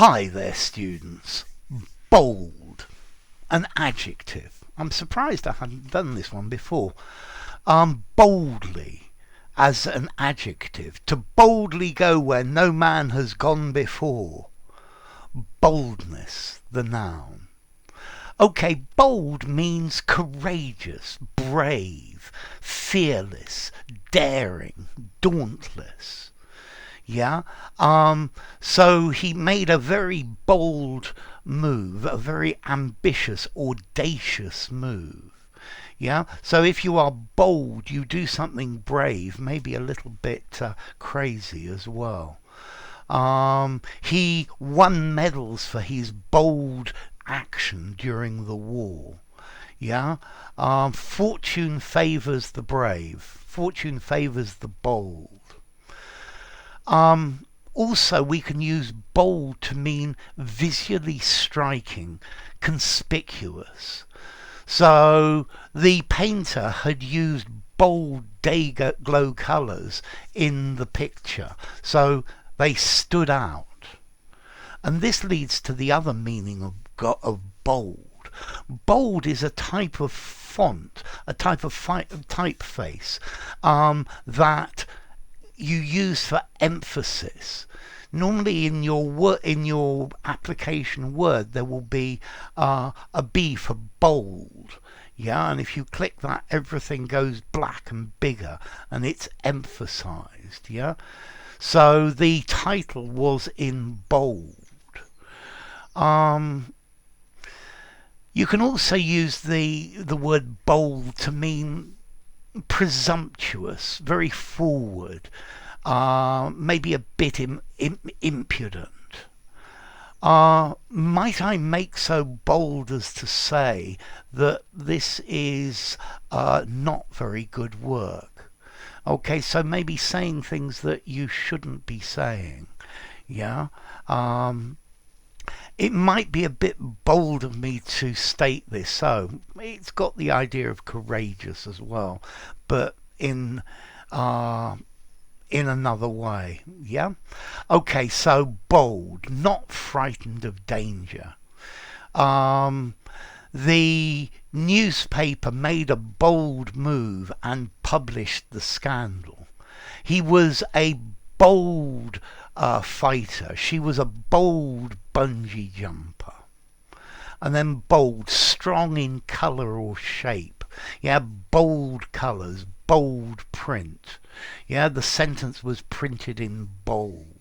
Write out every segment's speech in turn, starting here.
Hi there, students. Bold, an adjective. I'm surprised I hadn't done this one before. Boldly, as an adjective. To boldly go where no man has gone before. Boldness, the noun. Okay, bold means courageous, brave, fearless, daring, dauntless. Yeah. So he made a very bold move, a very ambitious, audacious move. Yeah. So if you are bold, you do something brave, maybe a little bit crazy as well. He won medals for his bold action during the war. Yeah. Fortune favors the brave. Fortune favors the bold. Also, we can use bold to mean visually striking, conspicuous. So the painter had used bold day glow colours in the picture, so they stood out. And this leads to the other meaning of bold. Bold is a type of font, a type of typeface that you use for emphasis. Normally in your application word there will be a B for bold. Yeah, and if you click that, everything goes black and bigger, and it's emphasized. Yeah, so the title was in bold. You can also use the word bold to mean presumptuous, very forward, maybe a bit impudent. Might I make so bold as to say that this is not very good work? Okay, so maybe saying things that you shouldn't be saying. Yeah. It might be a bit bold of me to state this, so it's got the idea of courageous as well, but in another way. Yeah. Okay, so bold, not frightened of danger. The newspaper made a bold move and published the scandal. He was a bold fighter. She was a bold bungee jumper. And then bold, strong in colour or shape. Yeah, bold colours, bold print. Yeah, the sentence was printed in bold.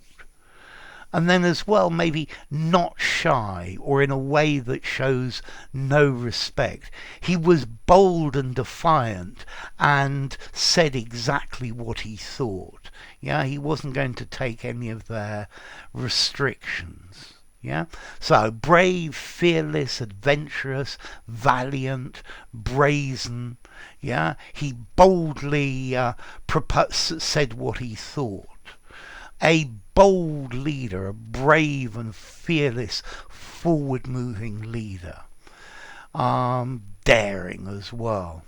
And then as well, maybe not shy or in a way that shows no respect. He was bold and defiant and said exactly what he thought. Yeah, he wasn't going to take any of their restrictions. Yeah, so brave, fearless, adventurous, valiant, brazen. Yeah, he boldly said what he thought. A bold leader, a brave and fearless, forward-moving leader. Daring as well.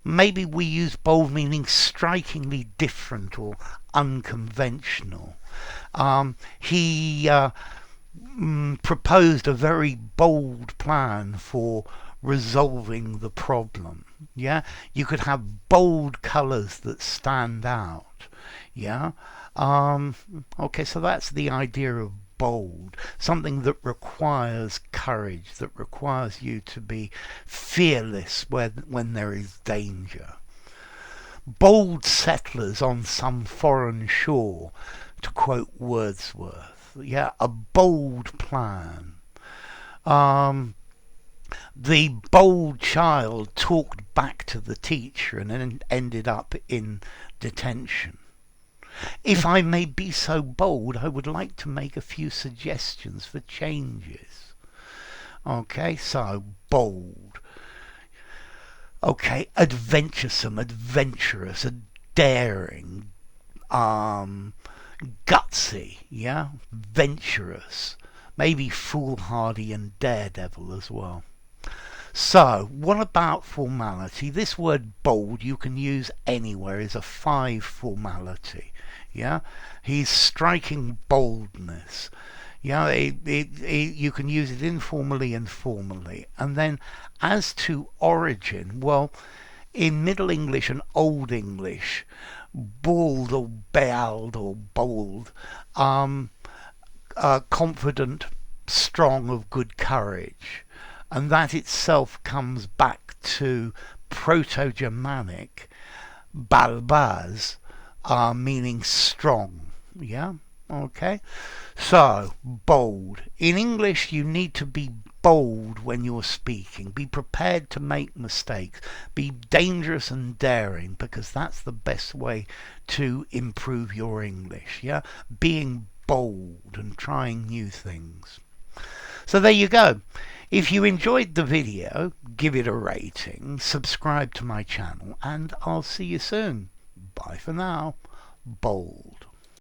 Maybe we use bold meaning strikingly different or unconventional. He proposed a very bold plan for resolving the problem. Yeah, you could have bold colours that stand out. Yeah. Okay, so that's the idea of bold, something that requires courage, that requires you to be fearless when there is danger. Bold settlers on some foreign shore, to quote Wordsworth. Yeah, a bold plan. The bold child talked back to the teacher and then ended up in detention. If I may be so bold, I would like to make a few suggestions for changes. Okay, so bold. Okay, adventuresome, adventurous, daring, gutsy, yeah, venturous, maybe foolhardy and daredevil as well. So, what about formality? This word bold you can use anywhere, is a 5 formality. Yeah, he's striking boldness. Yeah, you can use it informally and formally. And then as to origin, well, in Middle English and Old English, bald or beald or bold, um, confident, strong, of good courage. And that itself comes back to Proto-Germanic balbaz, meaning strong. Yeah? Okay? So, bold. In English, you need to be bold when you're speaking. Be prepared to make mistakes. Be dangerous and daring, because that's the best way to improve your English. Yeah? Being bold and trying new things. So there you go. If you enjoyed the video, give it a rating, subscribe to my channel, and I'll see you soon. Bye for now. Bold.